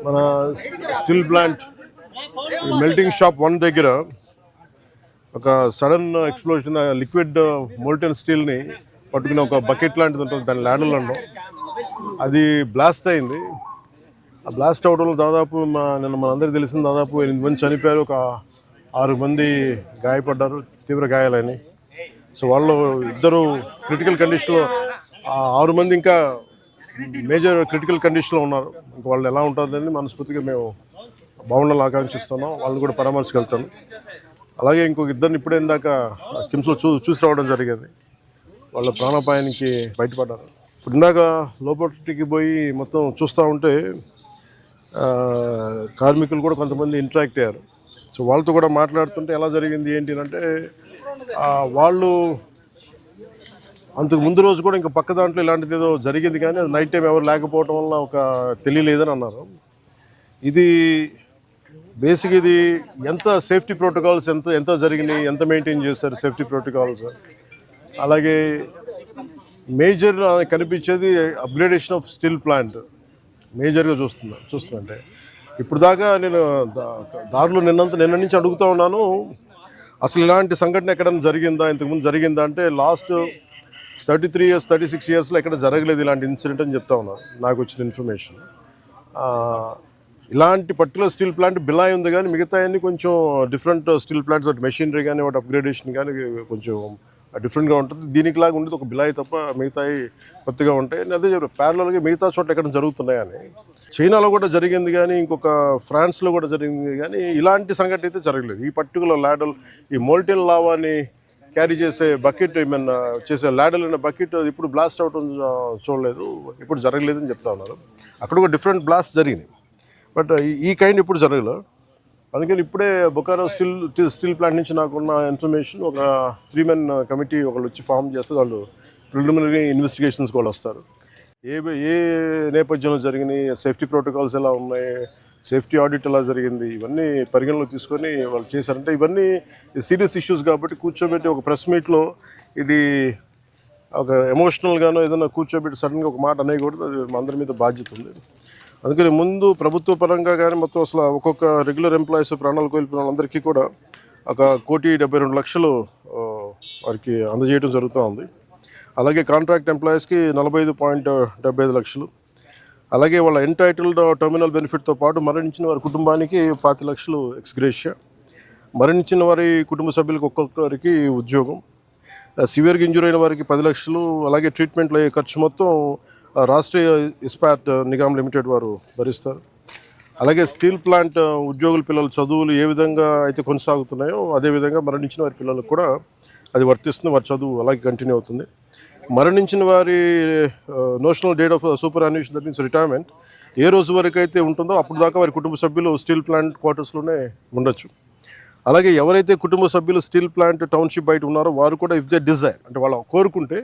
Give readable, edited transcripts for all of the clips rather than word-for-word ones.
మన steel plant melting shop 1 దగ్గర ఒక సడన్ ఎక్స్ప్లోజన్, లిక్విడ్ మోల్టెన్ స్టీల్ని పట్టుకుని ఒక బకెట్ లాంటిది ఉంటుంది, దాని ల్యాడర్లో అది బ్లాస్ట్ అయింది. ఆ బ్లాస్ట్ అవడంలో దాదాపు నిన్న మనందరికీ తెలిసింది, దాదాపు 8 మంది చనిపోయారు, ఒక 6 మంది గాయపడ్డారు, తీవ్ర గాయాలని. సో వాళ్ళు 2 క్రిటికల్ కండిషన్లో, 6 మంది ఇంకా మేజర్ క్రిటికల్ కండిషన్లో ఉన్నారు. ఇంకా వాళ్ళు ఎలా ఉంటుందని మనస్ఫూర్తిగా మేము బాగుండాలని ఆకాంక్షిస్తున్నాం. వాళ్ళని కూడా పరామర్శకెళ్తాను. అలాగే ఇంకొక 2 ఇప్పుడే ఇందాక కిమ్స్లో చూసి రావడం జరిగింది. వాళ్ళ ప్రాణాపాయానికి బయటపడ్డారు. ఇప్పుడు ఇందాక లోపలికి పోయి మొత్తం చూస్తూ ఉంటే కార్మికులు కూడా కొంతమంది ఇంటరాక్ట్ అయ్యారు. సో వాళ్ళతో కూడా మాట్లాడుతుంటే ఎలా జరిగింది ఏంటి అంటే, వాళ్ళు అంతకు ముందు రోజు కూడా ఇంకా పక్క దాంట్లో ఇలాంటిది ఏదో జరిగింది, కానీ అది నైట్ టైం ఎవరు లేకపోవడం వల్ల ఒక తెలియలేదని అన్నారు. ఇది బేసిక్, ఇది ఎంత సేఫ్టీ ప్రోటోకాల్స్ ఎంత జరిగినాయి, ఎంత మెయింటైన్ చేస్తారు సేఫ్టీ ప్రోటోకాల్స్. అలాగే మేజర్ కనిపించేది అప్గ్రేడేషన్ ఆఫ్ స్టీల్ ప్లాంట్ మేజర్గా చూస్తుంటే ఇప్పుడు దాకా నేను దారిలో నిన్న నుంచి అడుగుతూ ఉన్నాను, అసలు ఇలాంటి సంఘటన ఎక్కడైనా జరిగిందా, ఇంతకుముందు జరిగిందా అంటే లాస్ట్ 33 years 36 yearsలో ఎక్కడ జరగలేదు ఇలాంటి ఇన్సిడెంట్ అని చెప్తా ఉన్నారు నాకు వచ్చిన ఇన్ఫర్మేషన్. ఇలాంటి పర్టికులర్ స్టీల్ ప్లాంట్ బిలాయ్ ఉంది, కానీ మిగతా అన్ని కొంచెం డిఫరెంట్ స్టీల్ ప్లాంట్స్, వాటి మెషినరీ కానీ వాటి అప్గ్రేడేషన్ కానీ కొంచెం డిఫరెంట్గా ఉంటుంది. దీనికి లాగా ఉండేది ఒక బిలాయి తప్ప మిగతాయి కొత్తగా ఉంటాయి. అదే ప్యారలల్గా మిగతా చోట్ల ఎక్కడ జరుగుతున్నాయని. చైనాలో కూడా జరిగింది, కానీ ఇంకొక ఫ్రాన్స్లో కూడా జరిగింది, కానీ ఇలాంటి సంఘటన అయితే జరగలేదు. ఈ పర్టికులర్ ల్యాడల్, ఈ మోల్టెన్ లావాని క్యారీ చేసే బకెట్, ఏమన్నా చేసే ల్యాడల్ అనే బకెట్ ఇప్పుడు బ్లాస్ట్ అవటం చూడలేదు, ఇప్పుడు జరగలేదని చెప్తా ఉన్నారు. అక్కడ ఒక డిఫరెంట్ బ్లాస్ట్ జరిగింది, బట్ ఈ కైండ్ ఇప్పుడు జరగలేదు. అందుకని ఇప్పుడే బొకారో స్టీల్ ప్లాంట్ నుంచి నాకున్న ఇన్ఫర్మేషన్, ఒక 3 men కమిటీ ఒకళ్ళు వచ్చి ఫామ్ చేస్తే వాళ్ళు ప్రిలిమినరీ ఇన్వెస్టిగేషన్స్ కూడా వస్తారు. ఏ నేపథ్యంలో జరిగినాయి, సేఫ్టీ ప్రోటోకాల్స్ ఎలా ఉన్నాయి, సేఫ్టీ ఆడిట్ ఎలా జరిగింది, ఇవన్నీ పరిగణలోకి తీసుకొని వాళ్ళు చేశారంటే ఇవన్నీ సీరియస్ ఇష్యూస్ కాబట్టి కూర్చోబెట్టి ఒక ప్రెస్ మీట్లో ఇది ఒక ఎమోషనల్గానో ఏదైనా కూర్చోబెట్టి సడన్గా ఒక మాట అనేయకూడదు, అది మా అందరి మీద బాధ్యత ఉంది. అందుకని ముందు ప్రభుత్వ పరంగా కానీ మొత్తం అసలు ఒక్కొక్క రెగ్యులర్ ఎంప్లాయీస్ ప్రాణాలు కోల్పోయిన వాళ్ళందరికీ కూడా 1,72,00,000 వారికి అందజేయడం జరుగుతూ ఉంది. అలాగే కాంట్రాక్ట్ ఎంప్లాయీస్కి 45.75 లక్షలు, అలాగే వాళ్ళ ఎంటైటిల్డ్ టర్మినల్ బెనిఫిట్తో పాటు మరణించిన వారి కుటుంబానికి 20 లక్షలు ఎక్స్గ్రేషియా, మరణించిన వారి కుటుంబ సభ్యులకు ఒక్కొక్కరికి ఉద్యోగం, సివియర్గా ఇంజూర్ అయిన వారికి 10 లక్షలు, అలాగే ట్రీట్మెంట్లో అయ్యే ఖర్చు మొత్తం రాష్ట్రీయ ఇస్పాట్ నిగమ్ లిమిటెడ్ వారు భరిస్తారు. అలాగే స్టీల్ ప్లాంట్ ఉద్యోగుల పిల్లల చదువులు ఏ విధంగా అయితే కొనసాగుతున్నాయో అదేవిధంగా మరణించిన వారి పిల్లలకు కూడా అది వర్తిస్తుంది, వారి చదువు అలాగే కంటిన్యూ అవుతుంది. మరణించిన వారి notional date of superannuation, that means retirement, ఏ రోజు వరకు అయితే ఉంటుందో అప్పుడు దాకా వారి కుటుంబ సభ్యులు స్టీల్ ప్లాంట్ క్వార్టర్స్లోనే ఉండొచ్చు. అలాగే ఎవరైతే కుటుంబ సభ్యులు స్టీల్ ప్లాంట్ టౌన్షిప్ బయట ఉన్నారో వారు కూడా ఇఫ్ దే డిజైర్, అంటే వాళ్ళు కోరుకుంటే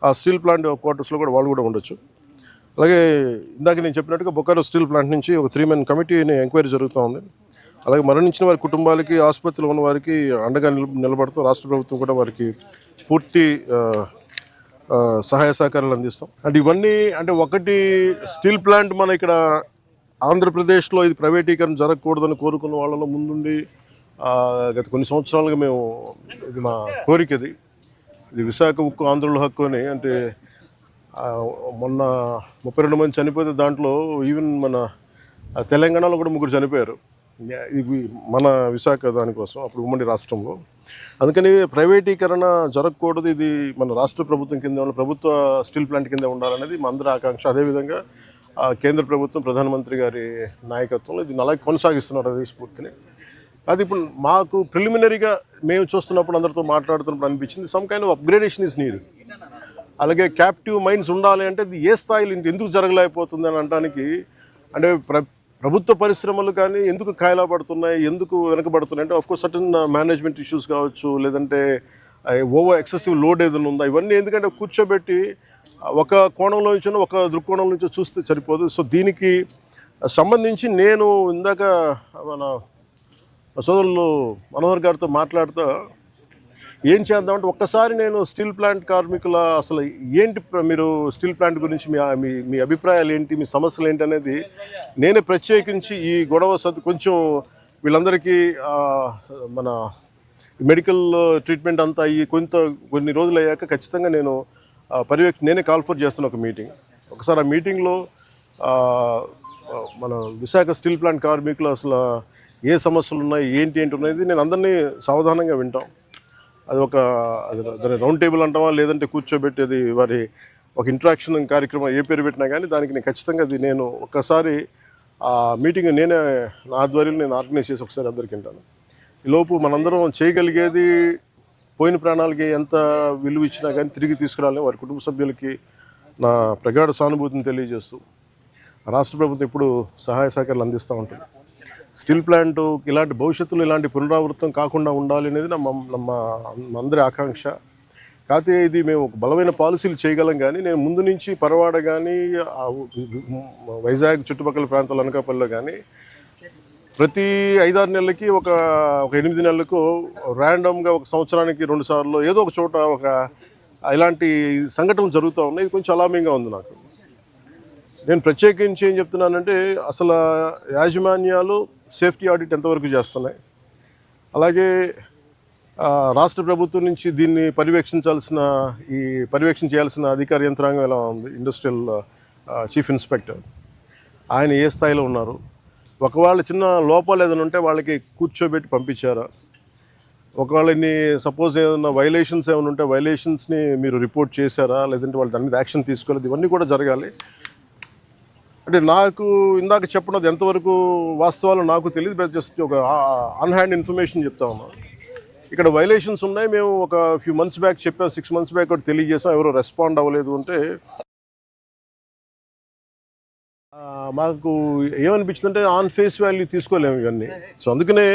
ఆ స్టీల్ ప్లాంట్ క్వార్టర్స్లో కూడా వాళ్ళు కూడా ఉండొచ్చు. అలాగే ఇందాక నేను చెప్పినట్టుగా బొకారో స్టీల్ ప్లాంట్ నుంచి ఒక 3 men కమిటీని ఎంక్వైరీ జరుగుతూ ఉంది. అలాగే మరణించిన వారి కుటుంబాలకి, ఆసుపత్రిలో ఉన్న వారికి అండగా నిలబడుతూ రాష్ట్ర ప్రభుత్వం కూడా వారికి పూర్తి సహాయ సహకారాలు అందిస్తాం. అంటే ఇవన్నీ అంటే ఒకటి స్టీల్ ప్లాంట్ మన ఇక్కడ ఆంధ్రప్రదేశ్లో ఇది ప్రైవేటీకరణ జరగకూడదని కోరుకున్న వాళ్ళలో ముందుండి గత కొన్ని సంవత్సరాలుగా మేము, ఇది మా కోరిక, ఇది విశాఖ ఉక్కు ఆంధ్రుల హక్కు అని. అంటే మొన్న 32 మంది చనిపోతే దాంట్లో ఈవెన్ మన తెలంగాణలో కూడా 3 చనిపోయారు. ఇది మన విశాఖ దానికోసం అప్పుడు ఉమ్మడి రాష్ట్రంలో. అందుకని ప్రైవేటీకరణ జరగకూడదు, ఇది మన రాష్ట్ర ప్రభుత్వం కింద ప్రభుత్వ స్టీల్ ప్లాంట్ కింద ఉండాలనేది మా అందరి ఆకాంక్ష. అదేవిధంగా కేంద్ర ప్రభుత్వం ప్రధానమంత్రి గారి నాయకత్వంలో ఇది అలాగే కొనసాగిస్తున్నారు అదే స్ఫూర్తిని. అది ఇప్పుడు మాకు ప్రిలిమినరీగా మేము చూస్తున్నప్పుడు అందరితో మాట్లాడుతున్నప్పుడు అనిపించింది some kind of upgradation is need. అలాగే క్యాప్టివ్ మైన్స్ ఉండాలి అంటే ఇది ఏ స్థాయిలో ఎందుకు జరగలేకపోతుంది అని అనడానికి, అంటే ప్రభుత్వ పరిశ్రమలు కానీ ఎందుకు కాయలా పడుతున్నాయి, ఎందుకు వెనకబడుతున్నాయి అంటే ఆఫ్కోర్స్ సర్టన్ మేనేజ్మెంట్ ఇష్యూస్ కావచ్చు, లేదంటే ఓవర్ ఎక్సెసివ్ లోడ్ ఏదైనా ఉందా, ఇవన్నీ ఎందుకంటే కూర్చోబెట్టి ఒక కోణంలో నుంచి ఒక దృక్కోణం నుంచి చూస్తే సరిపోదు. సో దీనికి సంబంధించి నేను ఇందాక మన సోదరులు మనోహర్ గారితో మాట్లాడుతూ ఏం చేద్దామంటే ఒక్కసారి నేను స్టీల్ ప్లాంట్ కార్మికుల అసలు ఏంటి మీరు స్టీల్ ప్లాంట్ గురించి మీ అభిప్రాయాలు ఏంటి, మీ సమస్యలు ఏంటి అనేది నేనే ప్రత్యేకించి ఈ గొడవ కొంచెం వీళ్ళందరికీ మన మెడికల్ ట్రీట్మెంట్ అంతా అయ్యి కొన్ని రోజులు అయ్యాక ఖచ్చితంగా నేను నేనే కాల్ఫర్ చేస్తున్న ఒక మీటింగ్. ఒకసారి ఆ మీటింగ్లో మన విశాఖ స్టీల్ ప్లాంట్ కార్మికులు అసలు ఏ సమస్యలు ఉన్నాయి, ఏంటి ఉన్నది నేను అందరినీ సావధానంగా వింటాం. అది దాని రౌండ్ టేబుల్ అంటామా, లేదంటే కూర్చోబెట్టేది వారి ఒక ఇంటరాక్షన్ కార్యక్రమం ఏ పేరు పెట్టినా కానీ దానికి నేను ఖచ్చితంగా నేను ఒక్కసారి ఆ మీటింగ్ నేనే నా ఆధ్వర్యంలో నేను ఆర్గనైజ్ చేసి ఒకసారి అందరికి వింటాను. ఈలోపు మనందరం చేయగలిగేది పోయిన ప్రాణాలకి ఎంత విలువ ఇచ్చినా కానీ తిరిగి తీసుకురాలని వారి కుటుంబ సభ్యులకి నా ప్రగాఢ సానుభూతిని తెలియజేస్తూ రాష్ట్ర ప్రభుత్వం ఇప్పుడు సహాయ సహకారాలు అందిస్తూ ఉంటుంది. స్టీల్ ప్లాంట్ ఇలాంటి భవిష్యత్తులో ఇలాంటి పునరావృతం కాకుండా ఉండాలి అనేది ನಮ್ಮ అందరి ఆకాంక్ష. కాకపోతే ఇది మేము ఒక బలమైన పాలసీలు చేయగలం, కానీ నేను ముందు నుంచి పరవాడ కానీ వైజాగ్ చుట్టుపక్కల ప్రాంతాలు అనకాపల్లిలో కానీ ప్రతి 5-6 నెలలకి ఒక 8 నెలలకు ర్యాండమ్గా ఒక సంవత్సరానికి 2 సార్లు ఏదో ఒక చోట ఇలాంటి సంఘటనలు జరుగుతూ ఉన్నాయి. ఇది కొంచెం అలామింగ్గా ఉంది నాకు. నేను ప్రత్యేకించి ఏం చెప్తున్నానంటే అసలు యాజమాన్యాలు సేఫ్టీ ఆడిట్ ఎంతవరకు చేస్తున్నాయి, అలాగే రాష్ట్ర ప్రభుత్వం నుంచి దీన్ని పర్యవేక్షణ చేయాల్సిన అధికార యంత్రాంగం ఎలా ఉంది, ఇండస్ట్రియల్ చీఫ్ ఇన్స్పెక్టర్ ఆయన ఏ స్థాయిలో ఉన్నారు, ఒకవేళ చిన్న లోపాలు ఏదైనా ఉంటే వాళ్ళకి కూర్చోబెట్టి పంపించారా, ఒకవేళ సపోజ్ ఏదైనా వైలేషన్స్ ఏమైనా ఉంటే వైలేషన్స్ని మీరు రిపోర్ట్ చేశారా, లేదంటే వాళ్ళు దాని మీద యాక్షన్ తీసుకోలేదు, ఇవన్నీ కూడా జరగాలి. అంటే నాకు ఇందాక చెప్పినది ఎంతవరకు వాస్తవాలు నాకు తెలియదు, జస్ట్ ఒక ఆన్ హ్యాండ్ ఇన్ఫర్మేషన్ చెప్తా ఉన్నాను. ఇక్కడ వైలేషన్స్ ఉన్నాయి, మేము ఒక ఫ్యూ మంత్స్ బ్యాక్ చెప్పాం, 6 months బ్యాక్ ఒకటి తెలియజేసాం, ఎవరో రెస్పాండ్ అవ్వలేదు అంటే మాకు ఏమనిపించిందంటే ఆన్ ఫేస్ వాల్యూ తీసుకోలేము ఇవన్నీ. సో అందుకనే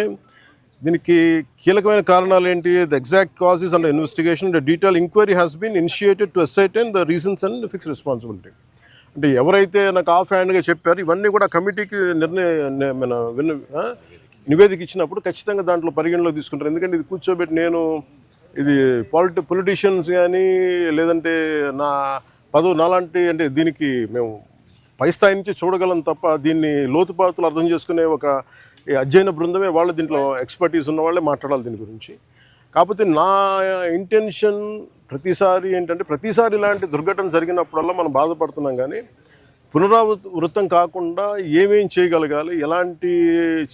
దీనికి కీలకమైన కారణాలు ఏంటి, the exact causes and investigation detail enquiry has been initiated to ascertain the reasons and fix responsibility. అంటే ఎవరైతే నాకు ఆఫ్ హ్యాండ్గా చెప్పారో ఇవన్నీ కూడా కమిటీకి నివేదిక ఇచ్చినప్పుడు ఖచ్చితంగా దాంట్లో పరిగణలో తీసుకుంటారు. ఎందుకంటే ఇది కూర్చోబెట్టి నేను ఇది పొలిటీషియన్స్ కానీ లేదంటే నా నాలాంటి అంటే దీనికి మేము పై స్థాయి నుంచి చూడగలం తప్ప దీన్ని లోతుపాతులు అర్థం చేసుకునే ఒక అధ్యయన బృందమే వాళ్ళు దీంట్లో ఎక్స్పర్టీస్ ఉన్న వాళ్ళే మాట్లాడాలి దీని గురించి. కాకపోతే నా ఇంటెన్షన్ ప్రతిసారి ఏంటంటే ప్రతిసారి ఇలాంటి దుర్ఘటన జరిగినప్పుడల్లా మనం బాధపడుతున్నాం, కానీ పునరావృతం కాకుండా ఏమేం చేయగలగాలి, ఎలాంటి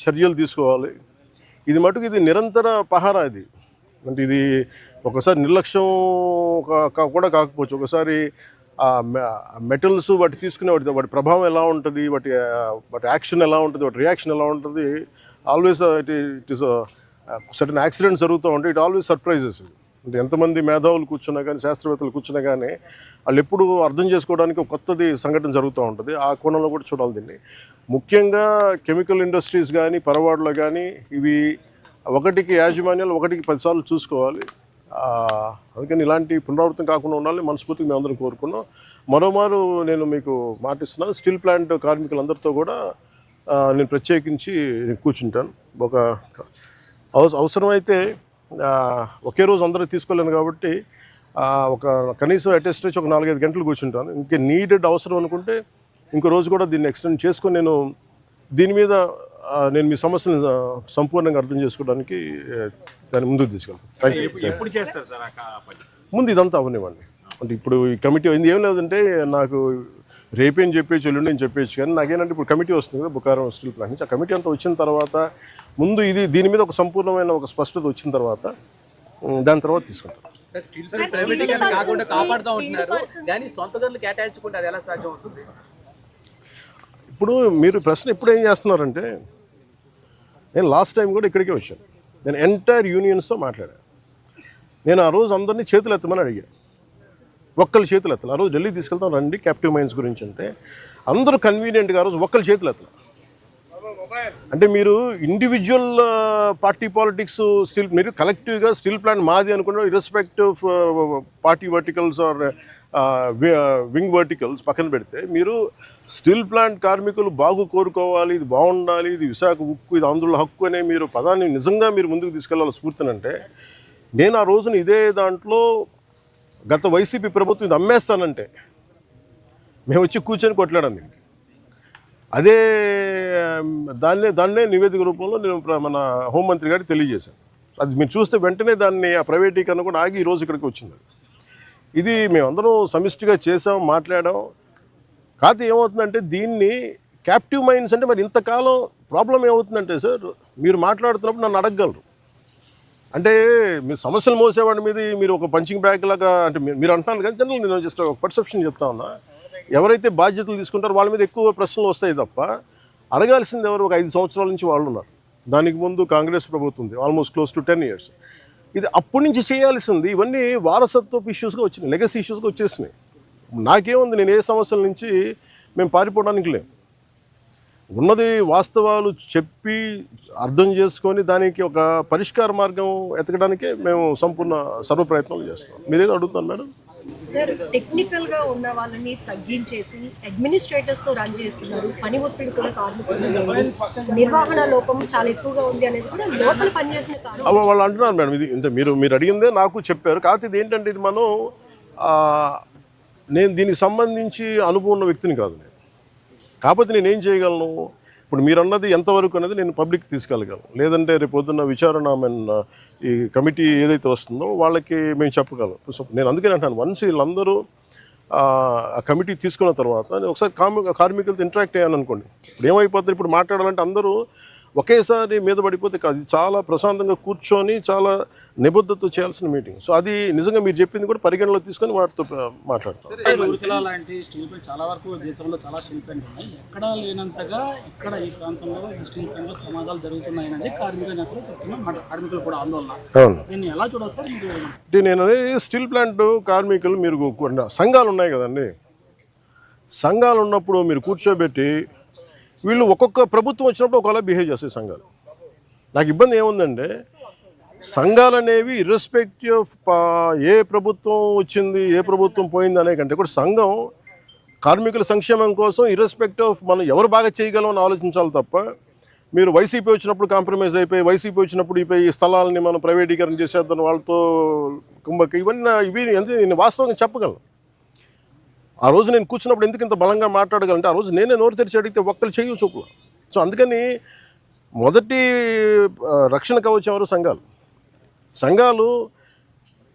చర్యలు తీసుకోవాలి, ఇది మటుకు ఇది నిరంతర పహారా. ఇది అంటే ఇది ఒకసారి నిర్లక్ష్యం కూడా కాకపోవచ్చు, ఒకసారి మెటల్స్ వాటి తీసుకునే వాటి ప్రభావం ఎలా ఉంటుంది, వాటి యాక్షన్ ఎలా ఉంటుంది, వాటి రియాక్షన్ ఎలా ఉంటుంది, always it is certain accidents జరుగుతూ ఉంటాయి. It always surprises. అంటే ఎంతమంది మేధావులు కూర్చున్నా కానీ శాస్త్రవేత్తలు కూర్చున్నా కానీ వాళ్ళు ఎప్పుడు అర్థం చేసుకోవడానికి ఒక కొత్తది సంఘటన జరుగుతూ ఉంటుంది. ఆ కోణంలో కూడా చూడాలి దీన్ని. ముఖ్యంగా కెమికల్ ఇండస్ట్రీస్ కానీ పరవాడలో కానీ ఇవి ఒకటికి యాజమాన్యాలు 10 సార్లు చూసుకోవాలి. అందుకని ఇలాంటి పునరావృతం కాకుండా ఉండాలని మనస్ఫూర్తిగా మేము అందరం కోరుకున్నాం. మరోమారు నేను మీకు మాటిస్తున్నాను, స్టీల్ ప్లాంట్ కార్మికులందరితో కూడా నేను ప్రత్యేకించి కూర్చుంటాను. ఒక అవసరమైతే ఒకే రోజు అందరూ తీసుకోలేను కాబట్టి ఒక కనీసం అటెస్ట్ ఒక 4-5 గంటలు కూర్చుంటాను. ఇంకే నీడెడ్ అవసరం అనుకుంటే ఇంకో రోజు కూడా దీన్ని ఎక్స్టెండ్ చేసుకొని నేను దీని మీద నేను మీ సమస్యను సంపూర్ణంగా అర్థం చేసుకోవడానికి దాన్ని ముందుకు తీసుకెళ్తాను. ముందు ఇదంతా అవనివ్వండి. అంటే ఇప్పుడు ఈ కమిటీ అయింది ఏం లేదంటే నాకు రేపేం చెప్పేసి ఎల్లుండి నేను చెప్పేసి, కానీ నాకేంటంటే ఇప్పుడు కమిటీ వస్తుంది కదా బుకారం స్టీల్ ప్లాంట్ నుంచి. ఆ కమిటీ అంతా వచ్చిన తర్వాత ముందు దీని మీద ఒక సంపూర్ణమైన ఒక స్పష్టత వచ్చిన తర్వాత దాని తర్వాత తీసుకుంటాం. ఇప్పుడు మీరు ప్రశ్న ఇప్పుడు ఏం చేస్తున్నారంటే, నేను లాస్ట్ టైం కూడా ఇక్కడికే వచ్చాను. నేను ఎంటైర్ యూనియన్స్తో మాట్లాడాను. నేను ఆ రోజు అందరినీ చేతులు ఎత్తమని అడిగాను. ఒక్కళ్ళు చేతులు ఎత్తాలి. ఆ రోజు ఢిల్లీ తీసుకెళ్తాం రండి క్యాప్టివ్ మైన్స్ గురించి అంటే అందరూ కన్వీనియంట్గా ఆ రోజు ఒక్కళ్ళు చేతులు ఎత్తాలి. అంటే మీరు ఇండివిజువల్ పార్టీ పాలిటిక్స్ మీరు కలెక్టివ్గా స్టీల్ ప్లాంట్ మాది అనుకున్న irrespective party verticals or wing verticals పక్కన పెడితే మీరు స్టీల్ ప్లాంట్ కార్మికులు కోరుకోవాలి, ఇది బాగుండాలి, ఇది విశాఖ ఉక్కు, ఇది ఆంధ్రుల హక్కు అనే మీరు పదాన్ని నిజంగా మీరు ముందుకు తీసుకెళ్ళాలి స్ఫూర్తినంటే నేను ఆ రోజున ఇదే దాంట్లో గత వైసీపీ ప్రభుత్వం ఇది అమ్మేస్తానంటే మేము వచ్చి కూర్చొని కొట్లాడాం దీనికి. అదే దాన్నే నివేదిక రూపంలో నేను మన హోంమంత్రి గారికి తెలియజేశాను. అది మీరు చూస్తే వెంటనే దాన్ని ఆ ప్రైవేటీకరణ కూడా ఆగి ఈరోజు ఇక్కడికి వచ్చింది. ఇది మేమందరం సమిష్టిగా చేసాం, మాట్లాడాం. కాకపోతే ఏమవుతుందంటే దీన్ని క్యాప్టివ్ మైండ్స్ అంటే మరి ఇంతకాలం ప్రాబ్లం ఏమవుతుందంటే సార్, మీరు మాట్లాడుతున్నప్పుడు నన్ను అడగగలరు. అంటే మీరు సమస్యలు మోసేవాడి మీద మీరు ఒక పంచింగ్ బ్యాగ్ లాగా అంటే మీరు అంటున్నారు కానీ జనరల్ నేను జస్ట్ ఒక పర్సెప్షన్ చెప్తా ఉన్నా. ఎవరైతే బాధ్యతలు తీసుకుంటారో వాళ్ళ మీద ఎక్కువ ప్రశ్నలు వస్తాయి తప్ప అడగాల్సింది ఎవరు? ఒక 5 సంవత్సరాల నుంచి వాళ్ళు ఉన్నారు. దానికి ముందు కాంగ్రెస్ ప్రభుత్వం ఉంది, ఆల్మోస్ట్ క్లోజ్ టు 10 years. ఇది అప్పటి నుంచి చేయాల్సింది. ఇవన్నీ వారసత్వపు ఇష్యూస్గా వచ్చినాయి, లెగసీ ఇష్యూస్గా వచ్చేసినాయి. నాకేముంది, నేను ఏ సమస్యల నుంచి మేము పారిపోవడానికి లేము. ఉన్నది వాస్తవాలు చెప్పి అర్థం చేసుకొని దానికి ఒక పరిష్కార మార్గం ఎతకడానికే మేము సంపూర్ణ సర్వప్రయత్నాలు చేస్తాం. మీరేదో అడుగుతాను మేడం. సార్, టెక్నికల్ గా ఉన్న వాళ్ళని తగ్గించేసి అడ్మినిస్ట్రేటర్స్ తో రన్ చేస్తున్నారు. పని ఒత్తిడి కూడా కార్మికులు, నిర్వహణ లోపం చాలా ఎక్కువగా ఉంది అనేది కూడా లోపల పనిచేసిన కారణం వాళ్ళు అంటున్నారు మేడం. ఇది ఇంత మీరు అడిగిందే నాకు చెప్పారు. కాకపోతే ఇది ఏంటంటే ఇది మనం నేను దీనికి సంబంధించి అనుభవం ఉన్న వ్యక్తిని కాదు నేను. కాకపోతే నేను ఏం చేయగలను, ఇప్పుడు మీరు అన్నది ఎంతవరకు అనేది నేను పబ్లిక్ తీసుకెళ్ళగలను. లేదంటే రేపు పొద్దున్న విచారణ ఈ కమిటీ ఏదైతే వస్తుందో వాళ్ళకి మేము చెప్పగలం. నేను అందుకని అంటాను, వన్స్ వీళ్ళందరూ ఆ కమిటీ తీసుకున్న తర్వాత నేను ఒకసారి కార్మికులతో ఇంటరాక్ట్ అయ్యాను అనుకోండి. ఇప్పుడు ఏమైపోతుంది, ఇప్పుడు మాట్లాడాలంటే అందరూ ఒకేసారి మీద పడిపోతే కాదు. చాలా ప్రశాంతంగా కూర్చొని చాలా నిబద్ధతతో చేయాల్సిన మీటింగ్. సో అది నిజంగా మీరు చెప్పింది కూడా పరిగణలో తీసుకొని వాటితో మాట్లాడతాం. స్టీల్ ప్లాంట్ చాలా వరకు దేశంలో చాలా స్టీల్ ప్లాంట్ ఉన్నాయి. ఎక్కడా లేనంతగా ఇక్కడ ఈ ప్రాంతంలో ఈ స్టీల్ ప్లాంట్లో ప్రమాదాలు జరుగుతున్నాయని కార్మిక నేతలు చెప్తున్నారు. కార్మికులు కూడా ఆందోళన. దీన్ని ఎలా చూడాలి సార్? అంటే నేను అనేది స్టీల్ ప్లాంట్ కార్మికులు, మీరు సంఘాలు ఉన్నాయి కదండి, సంఘాలు ఉన్నప్పుడు మీరు కూర్చోబెట్టి వీళ్ళు ఒక్కొక్క ప్రభుత్వం వచ్చినప్పుడు ఒకలా బిహేవ్ చేస్తాయి సంఘాలు. నాకు ఇబ్బంది ఏముందంటే, సంఘాలు అనేవి ఇర్రెస్పెక్టివ్ ఆఫ్ ఏ ప్రభుత్వం వచ్చింది ఏ ప్రభుత్వం పోయింది అనే కంటే కూడా సంఘం కార్మికుల సంక్షేమం కోసం ఇర్రెస్పెక్టివ్ ఆఫ్ మనం ఎవరు బాగా చేయగలం అని ఆలోచించాలి తప్ప మీరు వైసీపీ వచ్చినప్పుడు కాంప్రమైజ్ అయిపోయి, వైసీపీ వచ్చినప్పుడు ఈ స్థలాలని మనం ప్రైవేటీకరణ చేసేద్దాం వాళ్ళతో కుంభక ఇవి నేను వాస్తవంగా చెప్పగలను. ఆ రోజు నేను కూర్చున్నప్పుడు ఎందుకు ఇంత బలంగా మాట్లాడగలంటే, ఆ రోజు నేనే నోరు తెరిచి అడిగితే ఒక్కరు చేయు చూపులు. సో అందుకని మొదటి రక్షణ కవచం ఎవరు? సంఘాలు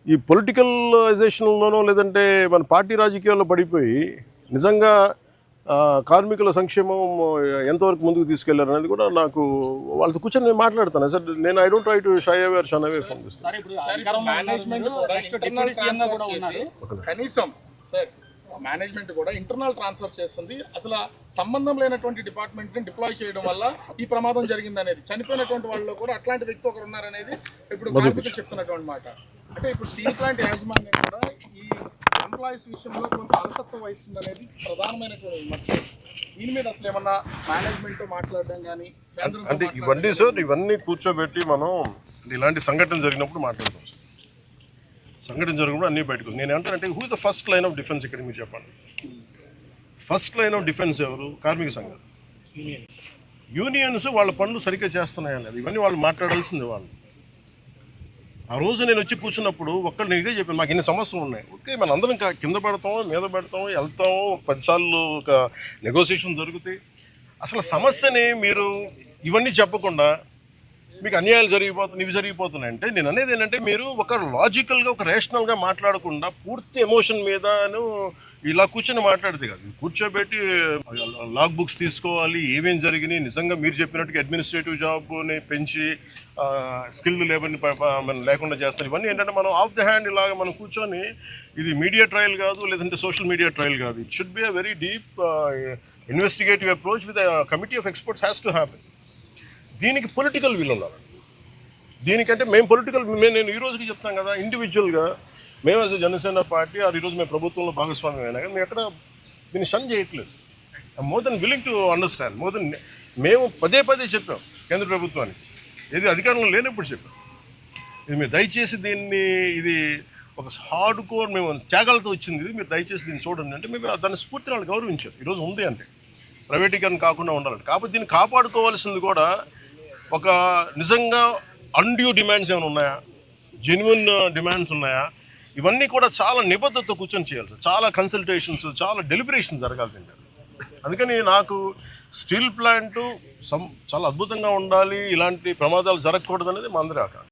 ఈ పొలిటికలైజేషన్లోనో లేదంటే మన పార్టీ రాజకీయాల్లో పడిపోయి నిజంగా కార్మికుల సంక్షేమం ఎంతవరకు ముందుకు తీసుకెళ్లారు అనేది కూడా నాకు వాళ్ళతో కూర్చొని నేను మాట్లాడతాను సార్. నేను I don't try to shy away or shun away from this. Management కూడా ఇంటర్నల్ ట్రాన్స్ఫర్ చేస్తుంది. అసలు సంబంధం లేనటువంటి డిపార్ట్మెంట్ని డిప్లాయ్ చేయడం వల్ల ఈ ప్రమాదం జరిగింది అనేది, చనిపోయినటువంటి వాళ్ళు కూడా అట్లాంటి వ్యక్తి ఒకరు ఉన్నారనేది ఇప్పుడు కార్మికులు చెప్తున్నటువంటి మాట. అంటే ఇప్పుడు స్టీల్ ప్లాంట్ యాజమాన్యం కూడా ఈ ఎంప్లాయీస్ విషయంలో కొంచెం అలసత్వం వహిస్తుంది అనేది ప్రధానమైనటువంటి విమర్శ. దీని మీద అసలు ఏమన్నా మేనేజ్మెంట్తో మాట్లాడడం కానీ అంటే ఇవన్నీ సార్, ఇవన్నీ కూర్చోబెట్టి మనం ఇలాంటి సంఘటన జరిగినప్పుడు మాట్లాడతాం. సంఘటన జరిగినప్పుడు అన్నీ బయటకు. నేను ఏమంటానంటే, who is the first line of defence ఇక్కడ మీరు చెప్పండి. ఫస్ట్ లైన్ ఆఫ్ డిఫెన్స్ ఎవరు? కార్మిక సంఘాలు, యూనియన్స్. వాళ్ళ పనులు సరిగ్గా చేస్తున్నాయనేది ఇవన్నీ వాళ్ళు మాట్లాడాల్సింది. వాళ్ళు ఆ రోజు నేను వచ్చి కూర్చున్నప్పుడు ఒక్కళ్ళు నేను ఇదే చెప్పాను, మాకు ఇన్ని సమస్యలు ఉన్నాయి. ఓకే, మన అందరం కింద పెడతాం, మీద పెడతాం, వెళ్తాం, 10 సార్లు ఒక నెగోసియేషన్ జరుగుతాయి. అసలు సమస్యని మీరు ఇవన్నీ చెప్పకుండా మీకు అన్యాయాలు ఇవి జరిగిపోతున్నాయి అంటే, నేను అనేది ఏంటంటే, మీరు ఒక లాజికల్గా ఒక రేషనల్గా మాట్లాడకుండా పూర్తి ఎమోషన్ మీదను ఇలా కూర్చొని మాట్లాడితే కాదు. కూర్చోబెట్టి లాగ్ బుక్స్ తీసుకోవాలి, ఏమేం జరిగినాయి, నిజంగా మీరు చెప్పినట్టుగా అడ్మినిస్ట్రేటివ్ జాబ్ని పెంచి స్కిల్డ్ లేబర్ని లేకుండా చేస్తారు. ఇవన్నీ ఏంటంటే మనం ఆఫ్ ద హ్యాండ్ ఇలాగ మనం కూర్చొని, ఇది మీడియా ట్రయల్ కాదు, లేదంటే సోషల్ మీడియా ట్రయల్ కాదు. It should be a very deep investigative approach with committee of experts has to happen. దీనికి పొలిటికల్ విల్ ఉండాలి. దీనికంటే నేను ఈ రోజుకి చెప్తాను కదా, ఇండివిజువల్గా మేము యాజ్ జనసేన పార్టీ ఈరోజు మేము ప్రభుత్వంలో భాగస్వామ్యం అయినా కానీ మేము ఎక్కడ దీన్ని షన్ చేయట్లేదు. More than willing to understand. మేము పదే చెప్పాం కేంద్ర ప్రభుత్వానికి, ఏది అధికారంలో లేనప్పుడు చెప్పాం, ఇది మీరు దయచేసి దీన్ని, ఇది ఒక హార్డ్ కోర్ మేము త్యాగాలతో వచ్చింది, ఇది మీరు దయచేసి దీన్ని చూడండి అంటే మేము దాన్ని స్ఫూర్తిని వాళ్ళు గౌరవించారు. ఈరోజు ఉంది అంటే ప్రైవేటీకరణ కాకుండా ఉండాలంటే. కాకపోతే దీన్ని కాపాడుకోవాల్సింది కూడా ఒక నిజంగా అన్డ్యూ డిమాండ్స్ ఏమైనా ఉన్నాయా, జెన్యున్ డిమాండ్స్ ఉన్నాయా, ఇవన్నీ కూడా చాలా నిబద్ధతతో కూర్చొని చేయాలి సార్. చాలా కన్సల్టేషన్స్, చాలా డెలిబరేషన్ జరగాల్సిందే. అందుకని నాకు స్టీల్ ప్లాంటు చాలా అద్భుతంగా ఉండాలి, ఇలాంటి ప్రమాదాలు జరగకూడదు అనేది మా అందరి ఆకాంక్ష.